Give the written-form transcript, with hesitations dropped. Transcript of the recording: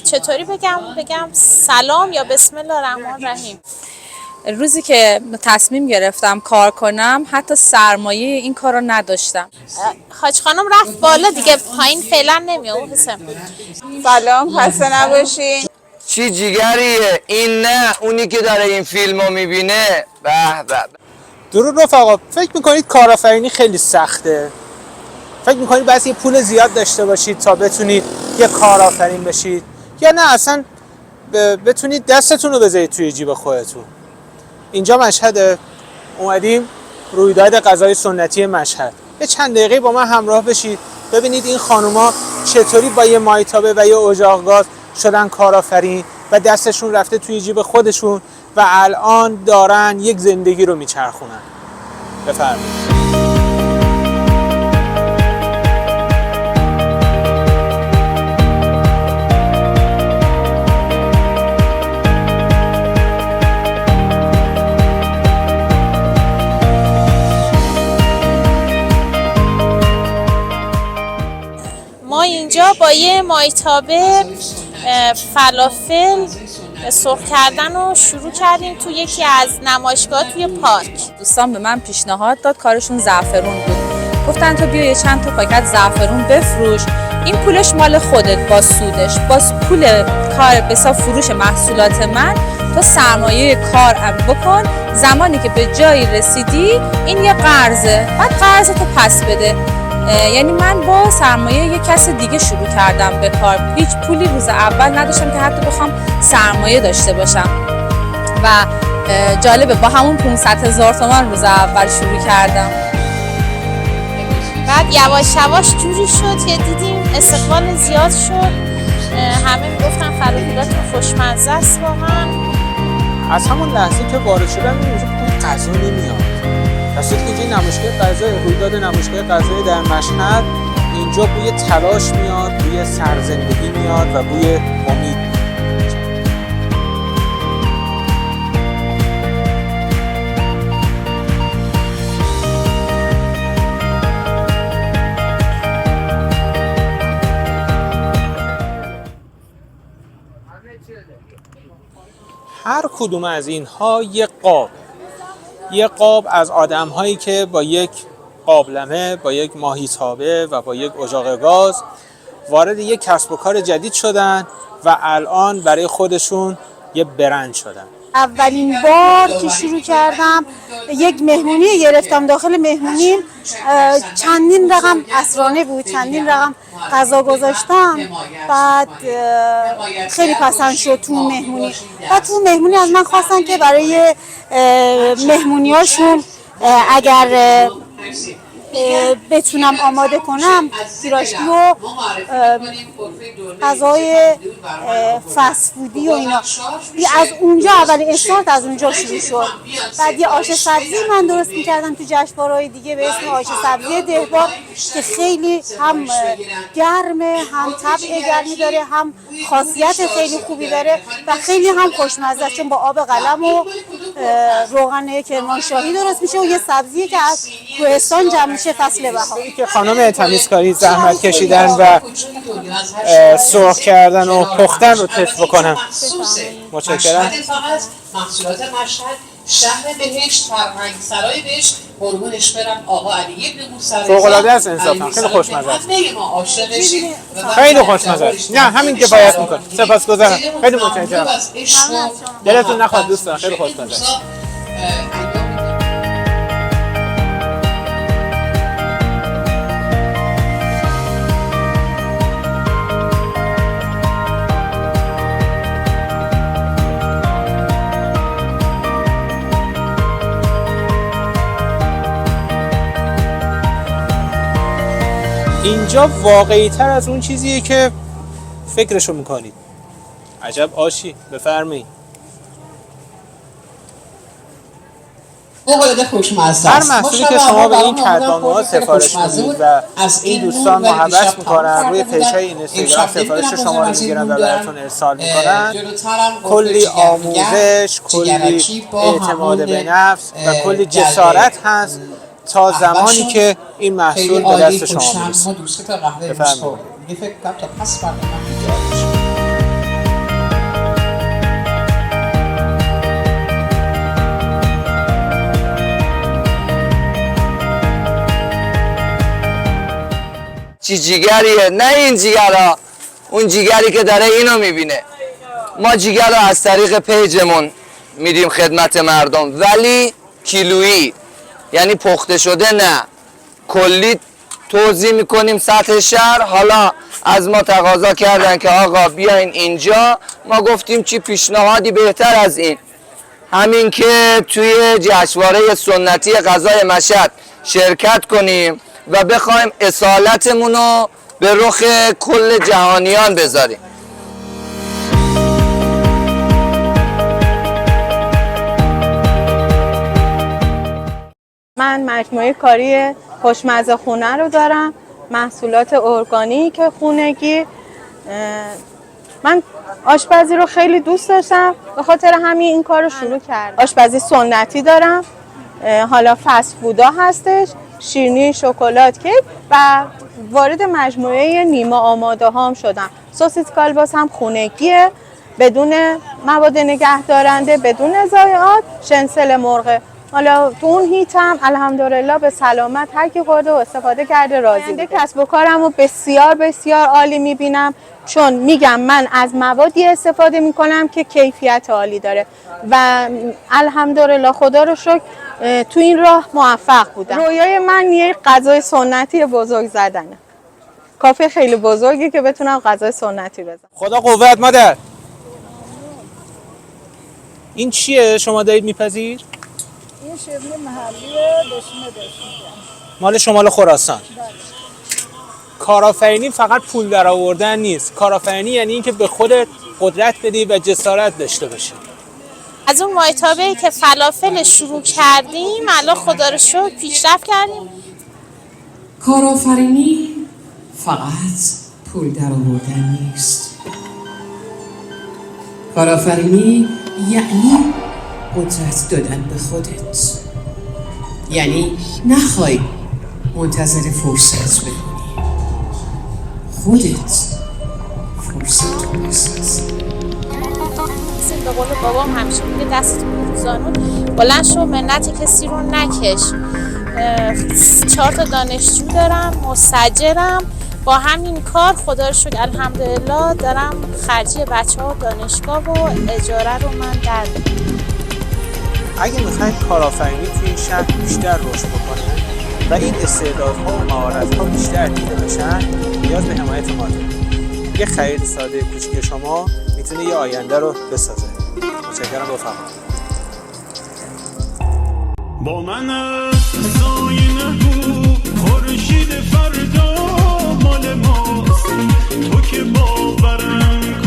چطوری بگم سلام یا بسم الله الرحمن الرحیم. روزی که تصمیم گرفتم کار کنم حتی سرمایه این کار رو نداشتم. حاج خانم رفت بالا دیگه، پایین فعلا نمیاد. حسین سلام، خسته نباشین. چی جیگریه این؟ نه اونی که داره این فیلمو میبینه. به به. درود رفقا، فکر میکنید کارآفرینی خیلی سخته؟ فکر میکنید باید یه پول زیاد داشته باشید تا بتونید یه کارآفرین بشید، یا نه اصلا بتونید دستتون رو بذارید توی جیب خودتون؟ اینجا مشهد، اومدیم رویداد غذای سنتی مشهد. یه چند دقیقه با من همراه بشید ببینید این خانوما چطوری با یه مایتابه و یه اجاق گاز شدن کارآفرین و دستشون رفته توی جیب خودشون و الان دارن یک زندگی رو میچرخونن. بفرمایید. ما اینجا با یه مایتابه فلافل سرخ کردن رو شروع کردیم تو یکی از نمایشگاه توی پارک. دوستان به من پیشنهاد داد، کارشون زعفرون بود. گفتن تو بیا یه چند تا پاکت زعفرون بفروش، این پولش مال خودت با سودش، با پول کار بسا فروش محصولات من تو سرمایه کار بکن. زمانی که به جایی رسیدی این یه قرضه، بعد قرض تو پس بده. یعنی من با سرمایه یک کس دیگه شروع کردم به کار. هیچ پولی روز اول نداشتم که حتی بخوام سرمایه داشته باشم و جالبه با همون 500,000 تومان روز اول شروع کردم. بعد یواش یواش جوری شد که دیدیم استقبال زیاد شد، همه میگفتن فلافلاتون خوشمزه است. واقعا از همون لحظه که وارد شدم اینجا بوی غذا نمیاد. راستش که اینجا نمایشگاه غذای رویداد نمایشگاه غذای در مشهد، اینجا بوی تلاش میاد، بوی سرزندگی میاد و بوی امید. هر کدوم از اینها یه قاب از آدم‌هایی که با یک قابلمه، با یک ماهیتابه و با یک اجاق گاز وارد یک کسب و کار جدید شدن و الان برای خودشون یه برند شدن. اولین بار که شروع کردم یک مهمونی گرفتم، داخل مهمونیم چندین رقم عصرانه بود، چندین رقم غذا گذاشتم. بعد خیلی پسند شد تو مهمونی. بعد تو مهمونی از من خواستن که برای مهمونیاشون اگر بتونم آماده کنم پیراشکی و غذای فست فودی و اینا. از اونجا اولین استارت از اونجا شروع شد. بعد یه آش سبزی من درست می‌کردم تو جشنواره‌های دیگه به اسم آش سبزی دهبار که خیلی هم گرمه، هم طبع گرمی داره، هم خاصیت خیلی خوبی داره و خیلی هم خوشمزه است، چون با آب قلم و روغن کرمانشاهی درست میشه و یه سبزیه که از کوهستان جمع میشه فصل بهار. که خانم تمیزکاری زحمت کشیدن و سرخ کردن و پختن رو تست بکنم. متشکرم. محصولات مشهد، شهر بهشت، فرهنگ سرای بهشت، قربونش برم آقا علی ابن موسی. فوق‌العاده است انصافا، خیلی خوشمزه است. ما عاشقشیم. خیلی خوشمزه است. نه همین کفایت میکنه. سپاسگزارم. خیلی متشکرم. دلتون نخواد دوستان، خیلی خوشمزه است. اینجا واقعی تر از اون چیزیه که فکرشو میکنید. عجب آشی. بفرمایید. هر محصولی که شما به این کدبانوها سفارش میدید و این دوستان محبت میکنن، روی پیج‌های اینستاگرام سفارش شما رو میگیرن و براتون ارسال میکنن، کلی آموزش، کلی اعتماد به نفس و کلی جسارت هست تا زمانی که این محصول به دست شما میرسه. بفرمایید. چی جیگریه، نه این جیگرها، اون جیگری که داره اینو میبینه. ما جیگر رو از طریق پیجمون میدیم خدمت مردم، ولی کیلویی، یعنی پخته شده نه، کلی توزیع میکنیم سطح شهر. حالا از ما تقاضا کردن که آقا بیاین اینجا، ما گفتیم چی پیشنهادی بهتر از این، همین که توی جشنواره سنتی غذای مشهد شرکت کنیم و بخوایم اصالتمون رو به رخ کل جهانیان بذاریم. من مجموعه کاری خوشمزه خونه رو دارم، محصولات ارگانیک خونگی. من آشپزی رو خیلی دوست داشتم، به خاطر همین این کار رو شروع کردم. آشپزی سنتی دارم، حالا فست فودا هستش، شیرینی، شکلات، کیک و وارد مجموعه نیمه آماده هام شدم. سوسیس کالباس هم خونگیه، بدون مواد نگهدارنده، بدون ضایعات، شنسل مرغ. حالا تو اون هیت هم الحمدلله به سلامت هر کی خورده و استفاده کرده راضی بوده. کسب و کارم رو بسیار بسیار عالی میبینم، چون میگم من از موادی استفاده میکنم که کیفیت عالی داره و الحمدلله خدا رو شکر تو این راه موفق بودم. رویای من یه غذای سنتی بزرگ زدنه، کافه خیلی بزرگی که بتونم غذای سنتی بزنم. خدا قوت مادر. این چیه شما دارید میپذیر؟ این شیرینی محلیه، دشمه مال شمال خراسان. کارآفرینی فقط پول در آوردن نیست. کارآفرینی یعنی اینکه به خودت قدرت بدی و جسارت داشته باشی. از اون مایتابه‌ای که فلافل شروع کردیم الان خدا رو شکر پیشرفت کردیم. کارآفرینی فقط پول در آوردن نیست. کارآفرینی یعنی قدرت دادن به خودت، یعنی نخوای منتظر فرصت بمونی، خودت فرصت رو بساز. به قول بابام همیشه میگه دستت رو زانون بلند شو، منت کسی رو نکش. 4 تا دانشجو دارم، مستاجرم، با همین کار خدا رو شکر الحمدلله دارم خرجی بچه‌ها دانشگاه و اجاره رو من در میارم. اگه میخواید کارآفرینی توی این شهر بیشتر رشد بکنه و این استعدادها و مهارت‌ها بیشتر دیده بشن، نیاز به حمایت ما دارید. یه خرید ساده کوچیک شما میتونه یه آینده رو بسازه. متشکرم، بفرمایید. با من سایه نگو، خورشید فردا مال ماست، تو که باورم